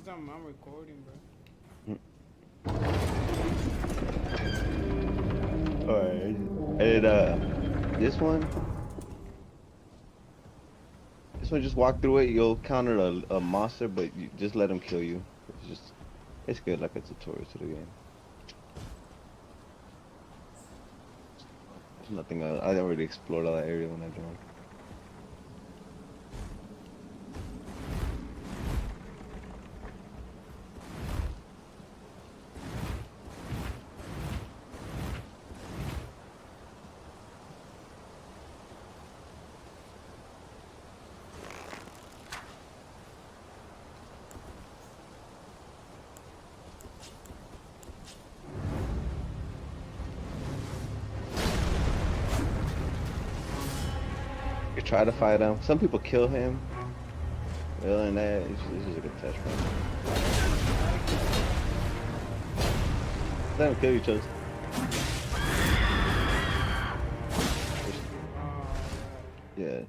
Cause I'm recording, bro. Alright. And this one just walk through it. You'll counter a monster, but you just let him kill you. It's good like a tutorial to the game. There's nothing I already explored all that area when I joined. You try to fight him. Some people kill him. Other than that, it's just a good test run. Let him kill you, Chubs. Yeah.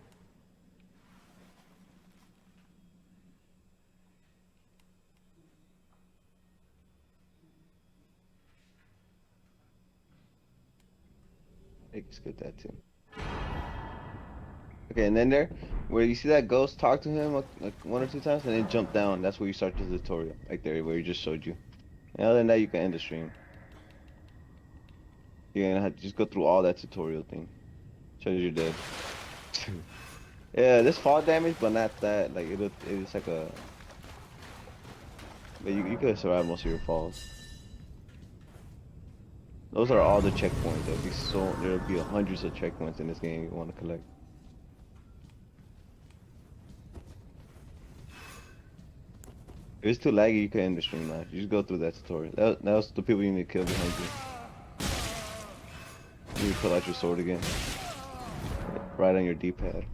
It's good that too. Okay, and then where you see that ghost, talk to him like one or two times, and then jump down. That's where you start the tutorial, like there where he just showed you. And other than that, you can end the stream. You're gonna have to just go through all that tutorial thing. Shows you're dead. Yeah, there's fall damage, but not that. Like it's like a. But you could survive most of your falls. Those are all the checkpoints. There'll be hundreds of checkpoints in this game you want to collect. If it's too laggy, you can end the stream now. You just go through that tutorial. That was the people you need to kill behind you. You pull out your sword again, right on your D-pad.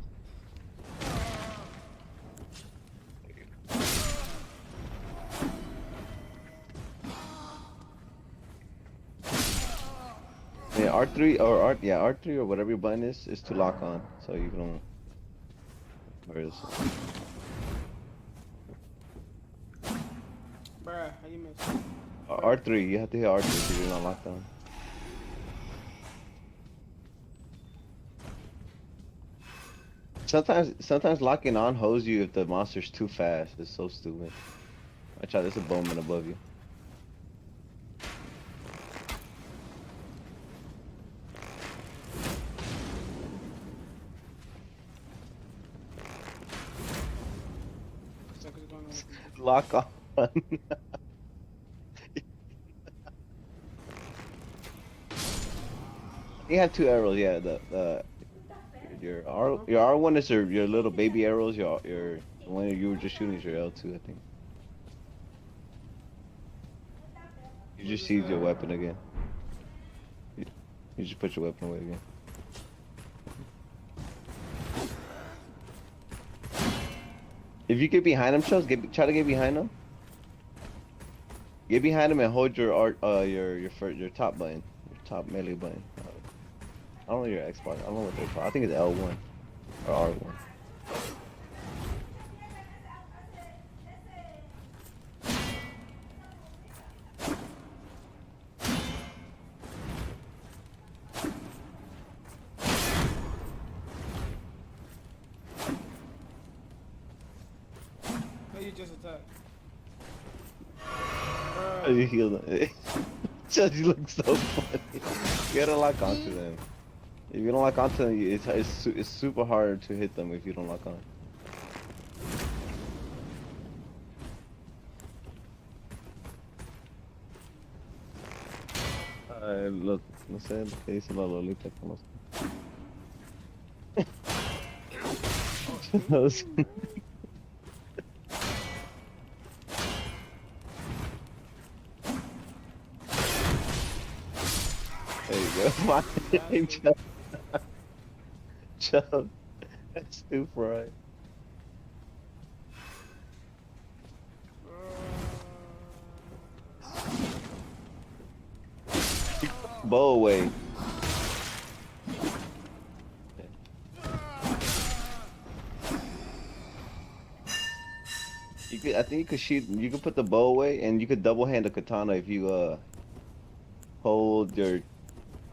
Yeah, R3 or R3 or whatever your button is to lock on, so you don't. Where is it? Bruh, how you miss? R3, you have to hit R3 because you're not locked on. Sometimes locking on holds you if the monster's too fast. It's so stupid. Watch out, there's a bowman above you. Something's going on with me. Lock on. You have two arrows, yeah. The your R1 is your little baby arrows. Your the one you were just shooting is your L2, I think. You What just is seized your that? weapon again. You, you just put your weapon away again. If you get behind him, Chels, try to get behind him. Get behind him and hold your top button, your top melee button. I don't know your Xbox. I don't know what they're called. I think it's L1 or R1. No, you just attacked. You Bruh. healed him. Chels, you look so funny. You gotta lock onto them. If you don't lock onto them, it's super hard to hit them if you don't lock on. No sé lo que dice la Lolita. ¿Cómo se- There you go. My name, Bastard. Chubb. That's too fried. Bow away. You I think you could shoot. You could put the bow away, and you could double hand the katana if you hold your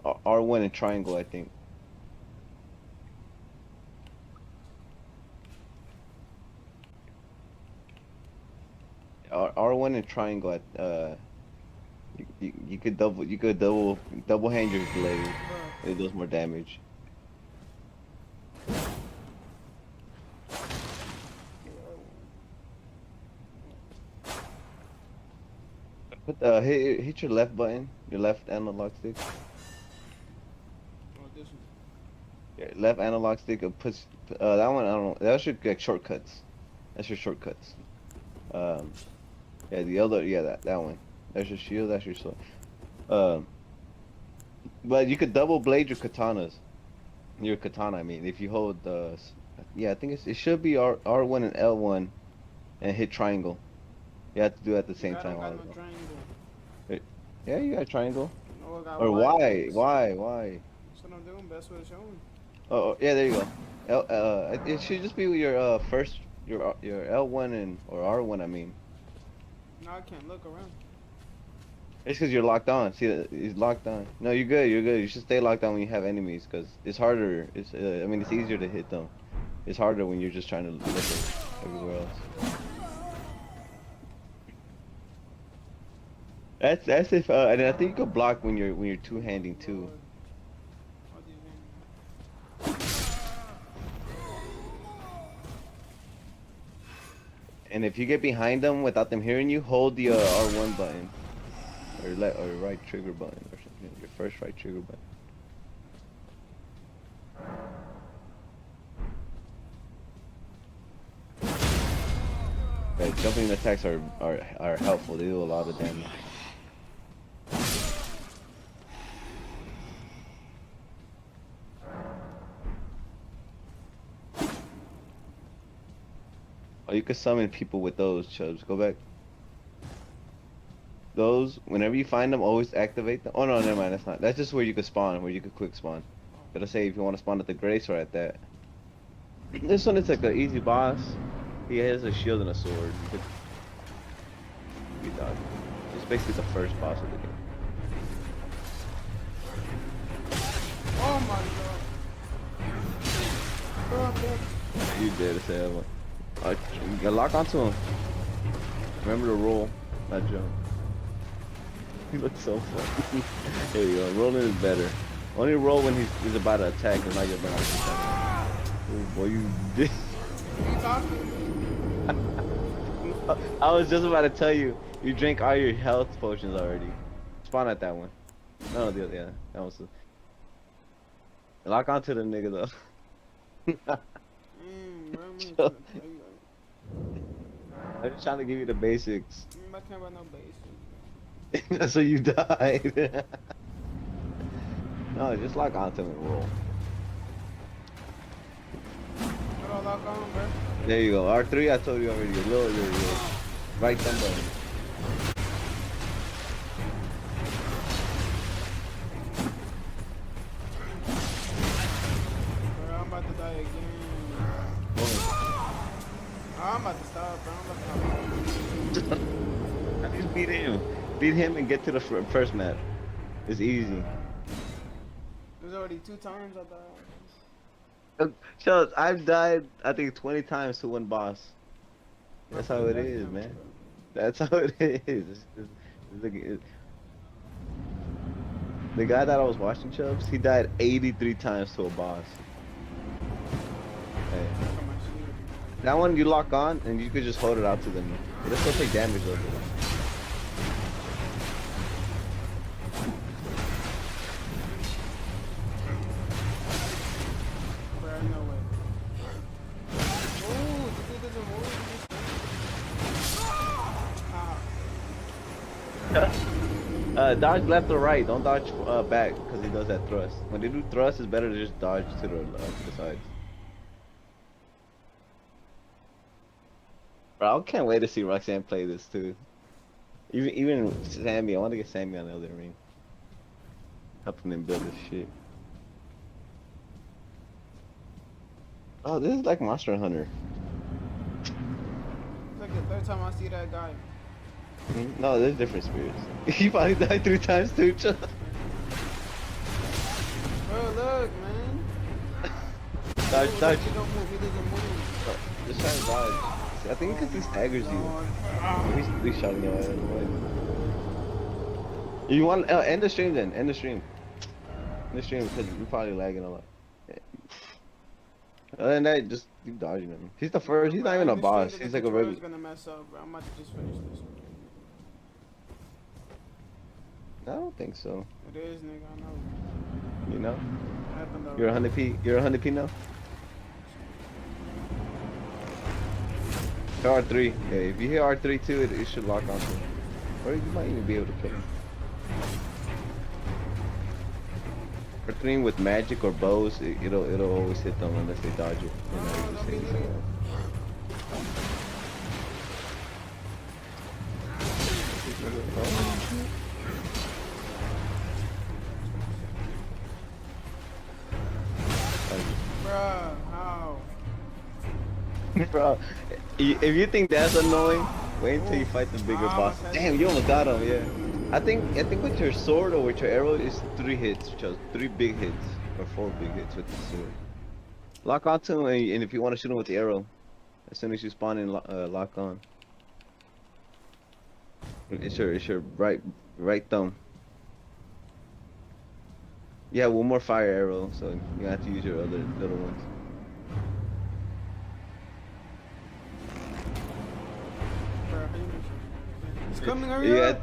R1 and triangle. I think R1 and triangle. You could double hand your blade. Bro. It does more damage. Put hit your left button, your left analog stick. Oh, this one. Your left analog stick. Puts that one. I don't know. That should get shortcuts. That's your shortcuts. Um, yeah, the other. Yeah, that one. That's your shield. That's your sword. Um, but you could double blade your katanas. Your katana, I mean, if you hold the. Yeah, I think it should be R1 and L1 and hit triangle. You have to do it at the same I time. don't got no Also. triangle. Yeah, you got triangle. No, I got Or Y. Y, That's Y. what I'm doing. That's what it's showing. Oh, yeah, there you go. It should just be your first your L1 and or R1. I mean, No, I can't look around. it's because you're locked on. See, it's locked on. No, you're good. You're good. You should stay locked on when you have enemies, because it's harder. It's I mean, it's easier to hit them. It's harder when you're just trying to look at everywhere else. That's if and I think you could block when you're two handing too. Lord. All these enemies. And if you get behind them without them hearing you, hold the R1 button or right trigger button or something. Your first right trigger button. Right, jumping attacks are helpful. They do a lot of damage. Oh, you can summon people with those, Chubs. Go back. Those, whenever you find them, always activate them. Oh no, never mind. That's not. That's just where you could spawn, where you could quick spawn. Gotta say if you want to spawn at the Grace or at that. This one is like an easy boss. He has a shield and a sword. You dodge. It's basically the first boss of the game. Oh my god. Bro, I'm dead. You did say that one. You gotta lock onto him. Remember to roll, not jump. He looks so funny. There you go. Rolling is better. Only roll when he's about to attack and not your about to attack. Oh boy, you did. You talking? I was just about to tell you, you drank all your health potions already. Spawn at that one. No, the other, yeah, that one's. Lock onto the nigga though. Bro, I'm just trying to tell you. I'm just trying to give you the basics. I can't about no basics. That's so you died. No, just lock onto him and roll. What do I lock on, bro? There you go. R3, I told you already. Your little right thumb button. Bro, I'm about to die again. I'm about to stop, bro. I'm about to stop. Just beat him. Beat him and get to the first map. It's easy. There's already 2 times I died. So I've died, I think 20 times to one boss. That's how it is, man. That's how it is. The guy that I was watching, Chubs, he died 83 times to a boss. Hey. That one you lock on and you could just hold it out to them. It'll still take damage though. Dodge left or right. Don't dodge back because he does that thrust. When they do thrust, it's better to just dodge to the sides. Bro, I can't wait to see Roxanne play this too. Even Sammy, I want to get Sammy on Elden Ring. Helping him build this shit. Oh, this is like Monster Hunter. It's like the third time I see that guy. No, there's different spirits. He probably died 3 times too, Chubb. Bro, look, man. Dodge, Oh, dodge. look, he don't move. He doesn't move. Just try to dodge. See, I think because he staggers you. Lord. He's shotting your ass away. You want end the stream then? End the stream. End the stream because you're probably lagging a lot. Yeah. Other than that, just keep dodging him. He's the first. He's not even a boss. He's like a regular. regular. Gonna mess up, bro. I'm about to just finish this. I don't think so. It is, nigga. I know. You know? What happened though? You're 100p. You're 100p now. R3. Yeah, if you hit R3 too, it should lock onto him. Or you might even be able to kill him. R3 with magic or bows, it'll always hit them unless they dodge it. You know, you just hit somewhere else. Bruh, how? Bro, if you think that's annoying, wait until you fight the bigger boss. Damn, you almost got him, yeah. I think with your sword or with your arrow, it's 3 hits, just 3 big hits or 4 big hits with the sword. Lock onto him, and if you want to shoot him with the arrow, as soon as you spawn in, lock on. It's your right thumb. You have one more fire arrow, so you have to use your other little ones. It's coming, hurry up.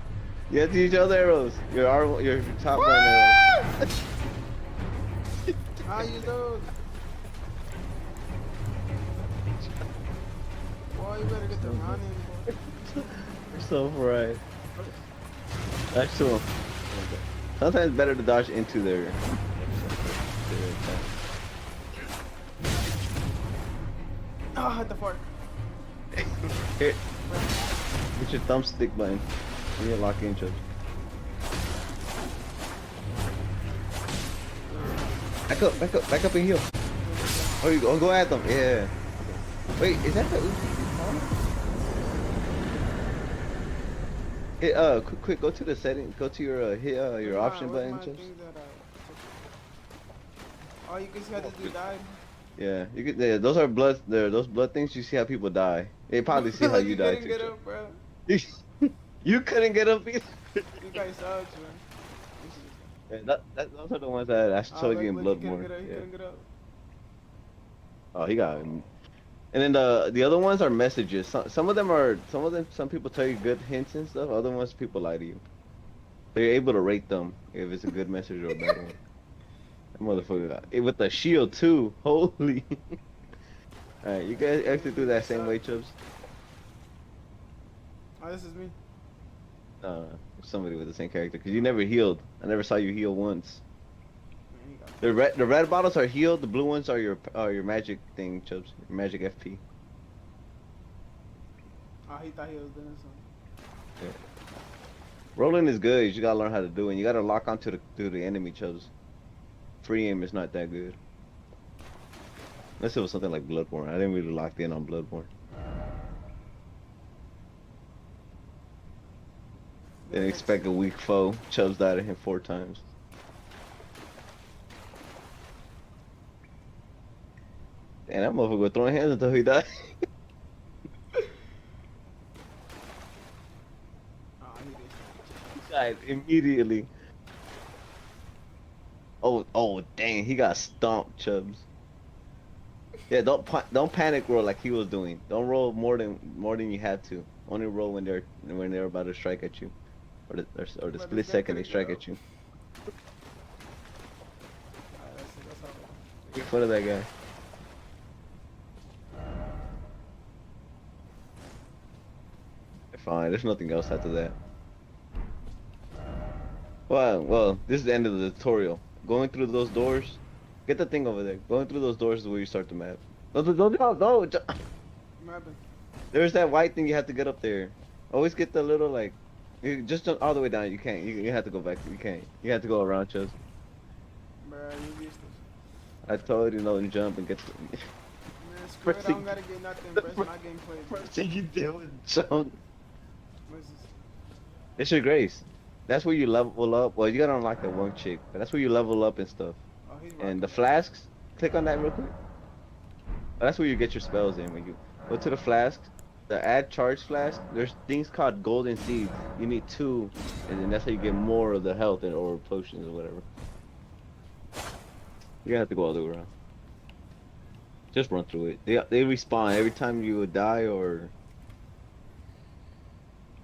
You have to use your other arrows. Your top line arrows. How use those? Boy, you better get the running, boy. You're so fried. That's cool. Sometimes it's better to dodge into their attack. Oh, I hit the fork. Here. Get your thumbstick button. You need to lock in, Chubs. Back up and heal. Oh, you go at them. Yeah. Wait, is that the hit, quick, go to the setting, go to your hit your option button, Chubs. Oh, you can see how this dude died. Yeah, you could. Yeah, those are blood. Those blood things. You see how people die. They probably see how you die too. Get up, bro. You couldn't get up either. You guys sucks, man. Yeah, those are the ones that I told you in Bloodborne. He couldn't get up. Oh, he got him. And then the other ones are messages. Some people tell you good hints and stuff. Other ones people lie to you. So you're able to rate them if it's a good message or a bad one. That motherfucker got it with the shield too. Holy. Alright, you guys actually do that same way, Chubs? Oh, this is me. No, somebody with the same character. Cause you never healed. I never saw you heal once. The red bottles are healed. The blue ones are your magic thing, Chubs. Your magic FP. Oh, he thought he was doing something. Yeah. Rolling is good. You just gotta learn how to do it. You gotta lock onto the enemy, Chubs. Free aim is not that good. Unless it was something like Bloodborne. I didn't really lock in on Bloodborne. Didn't expect a weak foe. Chubs died at him 4 times. Damn, that motherfucker was throwing hands until he died. He died immediately. Oh, dang, he got stomped, Chubs. Yeah, don't panic roll like he was doing. Don't roll more than you have to. Only roll when they're about to strike at you, or the split second they strike at you. Make fun of that guy. Fine, there's nothing else after that. Well, this is the end of the tutorial. Going through those doors, get the thing over there. Going through those doors is where you start the map. No. There's that white thing you have to get up there. Always get the little like, you just jump all the way down. You can't. You have to go back. You can't. You have to go around, Chubs. Bruh, you useless. I told you no, and jump and get. Man, Good, I First don't thing, gotta get nothing, the bro. It's my gameplay, bro. first thing you did was jump. What's this? It's your grace. That's where you level up. Well, you gotta unlock that one chick, but that's where you level up and stuff. Oh, he's And rocking the that. flasks, click on that real quick. That's where you get your spells in. When you go to the flasks, the add charge flask, there's things called golden seeds. You need two, and then that's how you get more of the health and or potions or whatever. You're gonna have to go all the way around. Just run through it. They respawn every time you would die or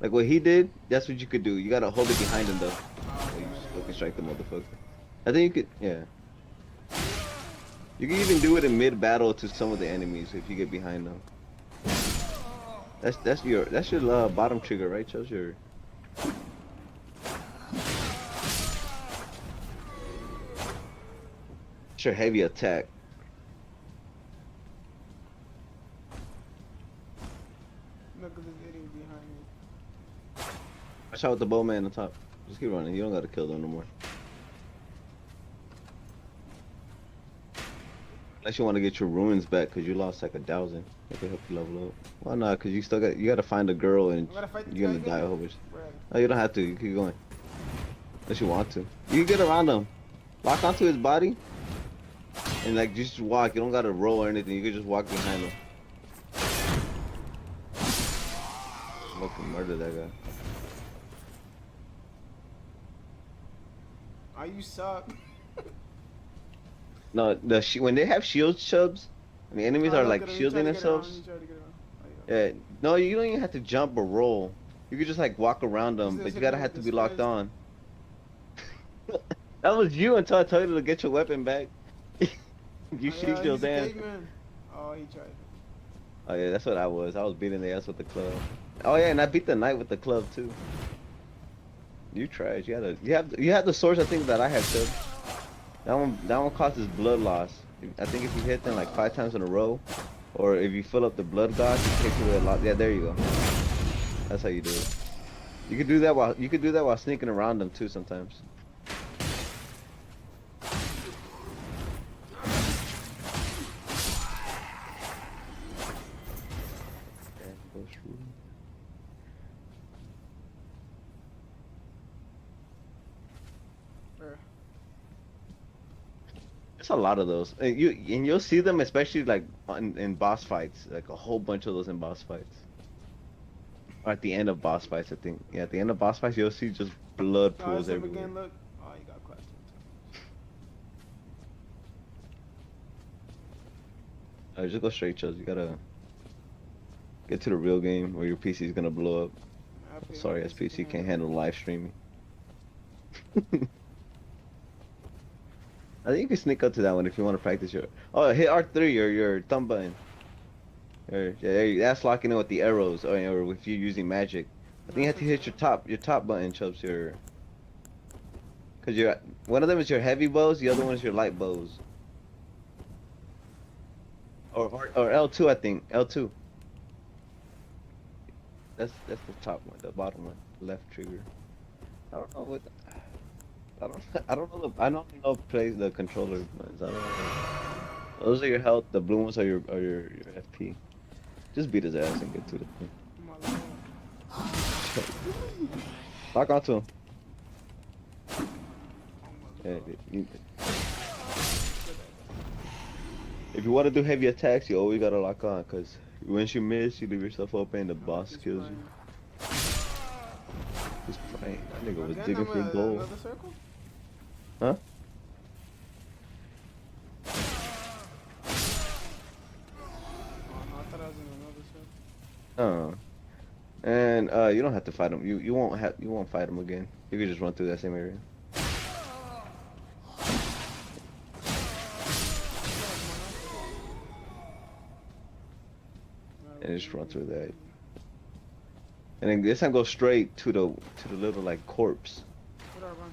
like what he did. That's what you could do. You gotta hold it behind him though. Oh, So okay, you okay, still can okay. strike the motherfucker. I think you could, yeah. You can even do it in mid battle to some of the enemies if you get behind them. That's your bottom trigger, right? Shows your it's your heavy attack. Look at this idiot behind me. Watch out with the bowman on the top. Just keep running. You don't gotta kill them no more. Unless you want to get your ruins back because you lost like 1,000. That could help you level up. Why not? Because you gotta find a girl and I gotta fight this you're guy gonna die again? a whole bunch. Where? No, you don't have to. You keep going. Unless you want to. You can get around him. Lock onto his body and like just walk. You don't gotta roll or anything. You can just walk behind him. Fucking murder that guy. Oh, you suck. No, when they have shields, Chubs, and the enemies Oh, are look like at him. He shielding tried to get around. He themselves. tried to get around. Oh, Yeah, no, you don't even have to jump or roll. You could just like walk around He's them, just but you hitting gotta him with have to his be locked fist. on. That was you until I told you to get your weapon back. You Oh, shoot yeah, your he's a dance. caveman. Oh, he tried. Oh yeah, that's what I was. I was beating the ass with the club. Oh yeah, and I beat the knight with the club too. You trash. You have the source I think that I have too. That one causes blood loss. I think if you hit them like 5 times in a row, or if you fill up the blood gauge, it takes away a lot. Yeah, there you go. That's how you do it. You could do that while sneaking around them too sometimes. Yeah, go through. Where? There's a lot of those. You'll see them especially like in boss fights, like a whole bunch of those in boss fights. Or at the end of boss fights, I think. Yeah, at the end of boss fights, you'll see just blood Oh, pools that's him everywhere. again. Look. Oh, he got clapped. Just go straight, Chuz. You gotta get to the real game where your PC is gonna blow up. I pay my Sorry, PC SPC can can't handle handle live streaming. I think you can sneak up to that one if you want to practice your. Oh, hit R3 or your thumb button. Yeah, that's locking in with the arrows, or if you're using magic. I it. think you That's have to what hit your top button, Chubs. Cause one of them is your heavy bows, the other one is your light bows. Or L2, I think L2. That's the top one, the bottom one, left trigger. I don't know what. I don't know plays the controller buttons. I don't know. Those are your health. The blue ones are your FP. Just beat his ass and get to the thing. my lord. Lock onto him. Oh, my Yeah, lord. if you want to do heavy attacks, you always gotta lock on, cause once you miss, you leave yourself open, the I like boss this kills you. prime. He's praying. That nigga was Again, digging I'm for at gold. another circle? Huh? Oh, no, I thought I was in another circle. Uh, and you don't have to fight him. You won't fight him again. You can just run through that same area and just run through that. And then this time go straight to the little like corpse. What I run?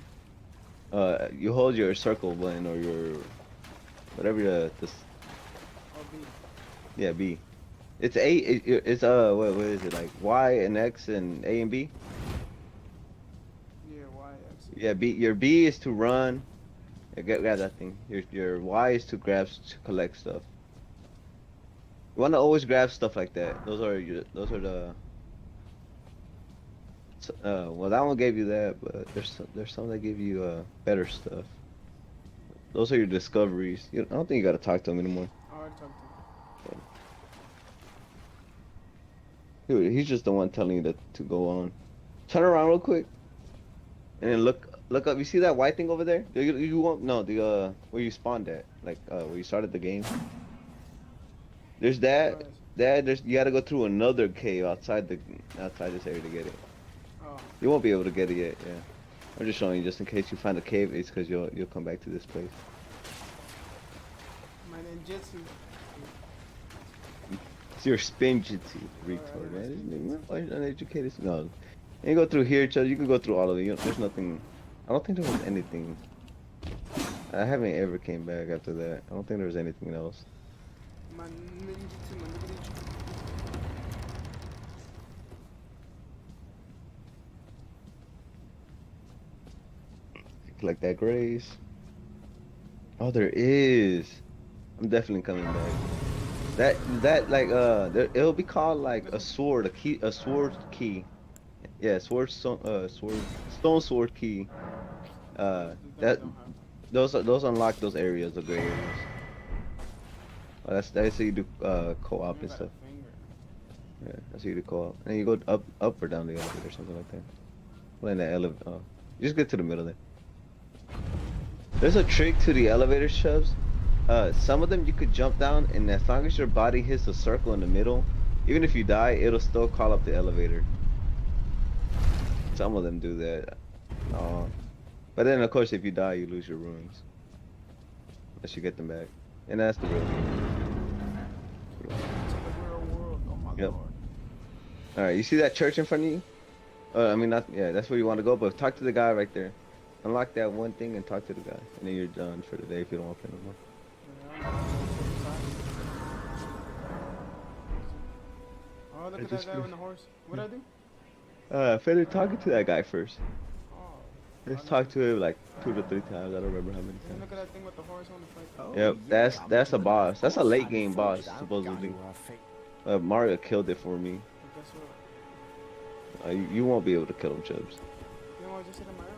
You hold your circle button or your whatever the Oh, B. yeah B. It's A. It's what is it like Y and X and A and B? Yeah, Y, X. Yeah, B. Your B is to run. Yeah, grab that thing. Your Y is to grab to collect stuff. You want to always grab stuff like that. Those are the well, that one gave you that, but there's some that give you better stuff. Those are your discoveries. I don't think you gotta talk to them anymore. I already talked to him. Yeah. He's just the one telling you to go on. Turn around real quick and then look up. You see that white thing over there? You won't no the where you spawned at, like where you started the game. There's Oh, that yes. there's you gotta go through another cave outside this area to get it. Oh, You won't be able to get it yet. Yeah. I'm just showing you just in case you find a cave. It's because you'll come back to this place. my ninjutsu. It's your spinjitzu, Alright, I retard, did my man. spinjutsu. Why uneducated? No. And you go through here, Chad. You can go through all of it. There's nothing. I don't think there was anything. I haven't ever came back after that. I don't think there was anything else. My ninjutsu, my ninjutsu. Like that grace. Oh, there is. I'm definitely coming back. That like it'll be called like This a one? sword, a sword key. Yeah, stone sword key. That I That don't have. those unlock those areas, the gray areas. Oh, that's how you do I co-op even and got a stuff. finger. Yeah, that's how you do co-op. And then you go up or down the elevator or something like that. Well, in the elevator. You just get to the middle there. There's a trick to the elevator shoves. Some of them you could jump down, and as long as your body hits the circle in the middle, even if you die, it'll still call up the elevator. Some of them do that. Uh, but then of course, if you die, you lose your runes unless you get them back, and that's the real game. To the real world. Oh my Yep. lord. All right, you see that church in front of you? I mean, not yeah, that's where you want to go. But talk to the guy right there. Unlock that one thing and talk to the guy, and then you're done for the day if you don't want to play no more. Yeah, I'm going inside. Oh, look I at that just guy on the horse. What'd I do? finish talking to that guy first. Oh, I Let's look talk at. to him like 2 to 3 times. I don't remember how many And times. look at that thing with the horse on the fight. Oh, Yep, you come that's to a me. boss. Of That's a course, late I'd game thought boss it out. supposedly. You are fake. Mario killed it for me. But guess what? You won't be able to kill him, Chubs. You know, I just hit on my own.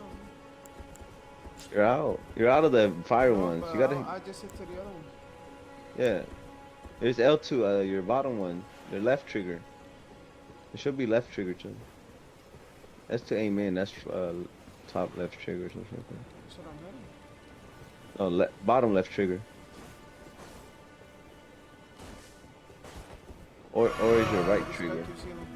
You're out. You're out of the fire No, ones. but You gotta. I just hit to the other one. Yeah. There's L2. Your bottom one. Your left trigger. It should be left trigger, Chubs. That's to aim in. That's top left trigger or something like that. That's what I'm hitting. Oh, bottom left trigger. Or is your right Just got trigger. through ceiling.